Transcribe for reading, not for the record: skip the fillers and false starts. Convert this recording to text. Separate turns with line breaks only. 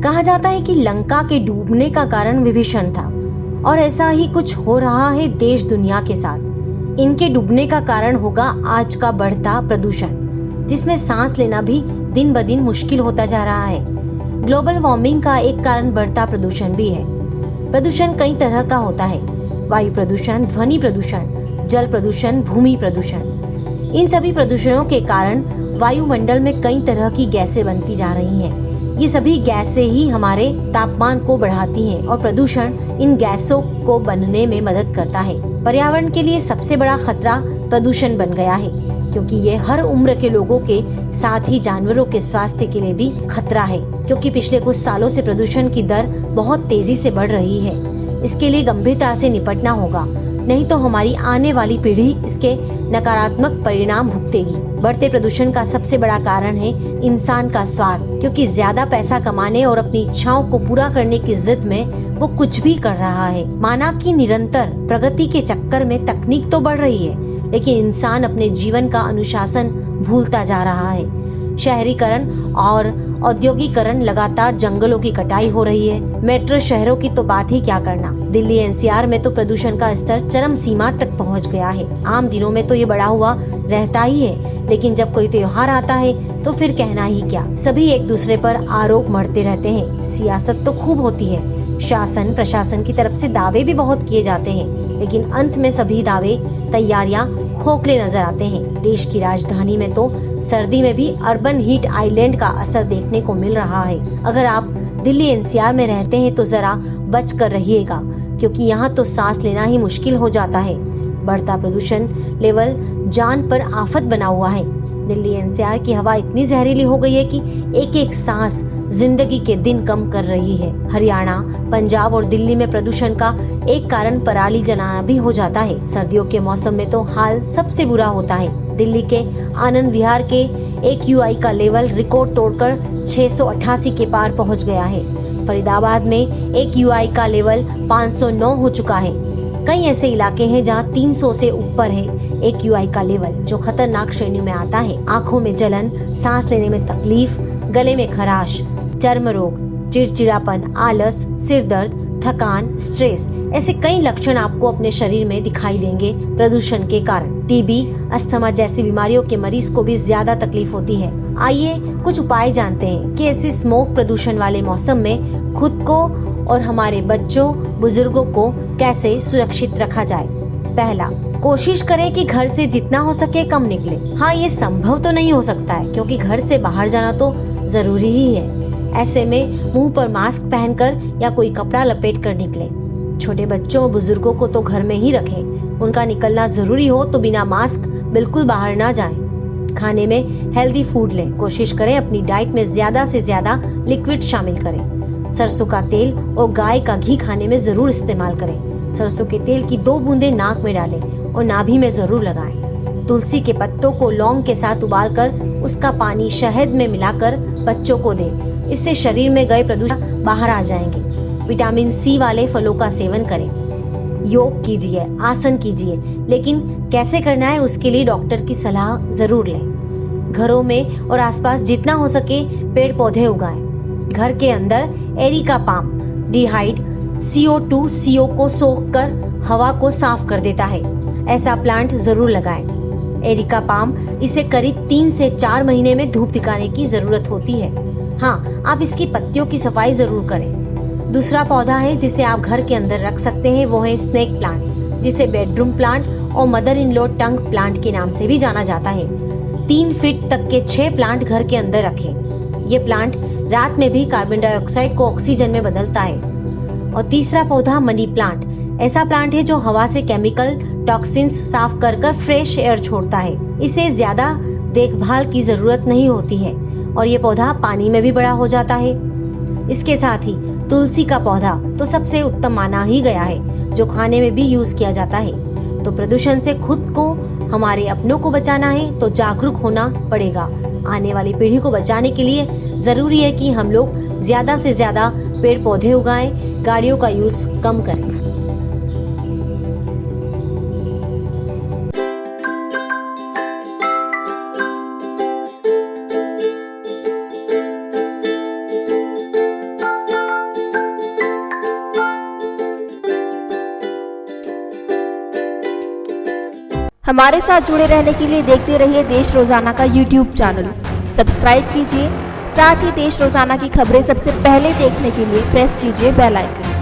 कहा जाता है कि लंका के डूबने का कारण विभीषण था और ऐसा ही कुछ हो रहा है देश दुनिया के साथ। इनके डूबने का कारण होगा आज का बढ़ता प्रदूषण, जिसमें सांस लेना भी दिन ब दिन मुश्किल होता जा रहा है। ग्लोबल वार्मिंग का एक कारण बढ़ता प्रदूषण भी है। प्रदूषण कई तरह का होता है, वायु प्रदूषण, ध्वनि प्रदूषण, जल प्रदूषण, भूमि प्रदूषण। इन सभी प्रदूषणों के कारण वायुमंडल में कई तरह की गैसें बनती जा रही हैं। ये सभी गैसें ही हमारे तापमान को बढ़ाती हैं और प्रदूषण इन गैसों को बनने में मदद करता है। पर्यावरण के लिए सबसे बड़ा खतरा प्रदूषण बन गया है, क्योंकि ये हर उम्र के लोगों के साथ ही जानवरों के स्वास्थ्य के लिए भी खतरा है, क्योंकि पिछले कुछ सालों से प्रदूषण की दर बहुत तेजी से बढ़ रही है। इसके लिए गंभीरता से निपटना होगा, नहीं तो हमारी आने वाली पीढ़ी इसके नकारात्मक परिणाम भुगतेगी। बढ़ते प्रदूषण का सबसे बड़ा कारण है इंसान का स्वार्थ, क्योंकि ज्यादा पैसा कमाने और अपनी इच्छाओं को पूरा करने की जिद में वो कुछ भी कर रहा है। मानव की निरंतर प्रगति के चक्कर में तकनीक तो बढ़ रही है, लेकिन इंसान अपने जीवन का अनुशासन भूलता जा रहा है। शहरीकरण और औद्योगिकरण, लगातार जंगलों की कटाई हो रही है। मेट्रो शहरों की तो बात ही क्या करना। दिल्ली एनसीआर में तो प्रदूषण का स्तर चरम सीमा तक पहुंच गया है। आम दिनों में तो ये बढ़ा हुआ रहता ही है, लेकिन जब कोई त्योहार आता है तो फिर कहना ही क्या। सभी एक दूसरे पर आरोप मढ़ते रहते हैं। सियासत तो खूब होती है, शासन प्रशासन की तरफ से दावे भी बहुत किए जाते हैं, लेकिन अंत में सभी दावे तैयारियां खोखले नजर आते हैं। देश की राजधानी में तो सर्दी में भी अर्बन हीट आइलैंड का असर देखने को मिल रहा है। अगर आप दिल्ली एनसीआर में रहते हैं तो जरा बच कर रहिएगा, क्योंकि यहाँ तो सांस लेना ही मुश्किल हो जाता है। बढ़ता प्रदूषण लेवल जान पर आफत बना हुआ है। दिल्ली एनसीआर की हवा इतनी जहरीली हो गई है कि एक एक सांस जिंदगी के दिन कम कर रही है। हरियाणा, पंजाब और दिल्ली में प्रदूषण का एक कारण पराली जलाना भी हो जाता है। सर्दियों के मौसम में तो हाल सबसे बुरा होता है। दिल्ली के आनंद विहार के AQI का लेवल रिकॉर्ड तोड़कर 688 के पार पहुंच गया है। फरीदाबाद में AQI का लेवल 509 हो चुका है। कई ऐसे इलाके हैं जहां 300 से ऊपर है AQI का लेवल, जो खतरनाक श्रेणी में आता है। आंखों में जलन, सांस लेने में तकलीफ, गले में खराश, चर्म रोग, चिड़चिड़ापन, आलस, सिर दर्द, थकान, स्ट्रेस, ऐसे कई लक्षण आपको अपने शरीर में दिखाई देंगे प्रदूषण के कारण। टीबी, अस्थमा जैसी बीमारियों के मरीज को भी ज्यादा तकलीफ होती है। आइए कुछ उपाय जानते हैं कि ऐसे स्मोक प्रदूषण वाले मौसम में खुद को और हमारे बच्चों बुजुर्गों को कैसे सुरक्षित रखा जाए। पहला, कोशिश करें कि घर से जितना हो सके कम निकले। हाँ, ये संभव तो नहीं हो सकता है, क्योंकि घर से बाहर जाना तो जरूरी ही है। ऐसे में मुंह पर मास्क पहनकर या कोई कपड़ा लपेट कर निकले। छोटे बच्चों और बुजुर्गों को तो घर में ही रखें। उनका निकलना जरूरी हो तो बिना मास्क बिल्कुल बाहर ना जाएं। खाने में हेल्दी फूड लें। कोशिश करें अपनी डाइट में ज्यादा से ज्यादा लिक्विड शामिल करें। सरसों का तेल और गाय का घी खाने में जरूर इस्तेमाल करें। सरसों के तेल की 2 बूंदें नाक में डालें और नाभि में जरूर लगाएं। तुलसी के पत्तों को लौंग के साथ उबालकर उसका पानी शहद में मिलाकर बच्चों को दें। इससे शरीर में गए प्रदूषण बाहर आ जाएंगे। विटामिन C वाले फलों का सेवन करें। योग कीजिए, आसन कीजिए, लेकिन कैसे करना है उसके लिए डॉक्टर की सलाह जरूर लें। घरों में और आसपास जितना हो सके पेड़ पौधे उगाएं। घर के अंदर एरिका पाम डिहाइड CO2 CO को सोखकर हवा को साफ कर देता है। ऐसा प्लांट जरूर लगाएं। एरिका पाम, इसे करीब 3 से 4 महीने में धूप दिखाने की जरूरत होती है। हाँ, आप इसकी पत्तियों की सफाई जरूर करें। दूसरा पौधा है जिसे आप घर के अंदर रख सकते हैं, वो है स्नेक प्लांट, जिसे बेडरूम प्लांट और mother in law tongue plant के नाम से भी जाना जाता है। 3 फीट तक के 6 प्लांट घर के अंदर रखें। ये प्लांट रात में भी कार्बन डाइऑक्साइड को ऑक्सीजन में बदलता है। और तीसरा पौधा मनी प्लांट, ऐसा प्लांट है जो हवा से केमिकल टॉक्सिन्स साफ कर कर फ्रेश एयर छोड़ता है। इसे ज्यादा देखभाल की जरूरत नहीं होती है और ये पौधा पानी में भी बड़ा हो जाता है। इसके साथ ही तुलसी का पौधा तो सबसे उत्तम माना ही गया है, जो खाने में भी यूज किया जाता है। तो प्रदूषण से खुद को, हमारे अपनों को बचाना है तो जागरूक होना पड़ेगा। आने वाली पीढ़ी को बचाने के लिए जरूरी है कि हम लोग ज्यादा से ज्यादा पेड़ पौधे उगाएं, गाड़ियों का यूज कम करें।
हमारे साथ जुड़े रहने के लिए देखते रहिए देश रोजाना का YouTube चैनल। सब्सक्राइब कीजिए, साथ ही देश रोजाना की खबरें सबसे पहले देखने के लिए प्रेस कीजिए बेल आइकन।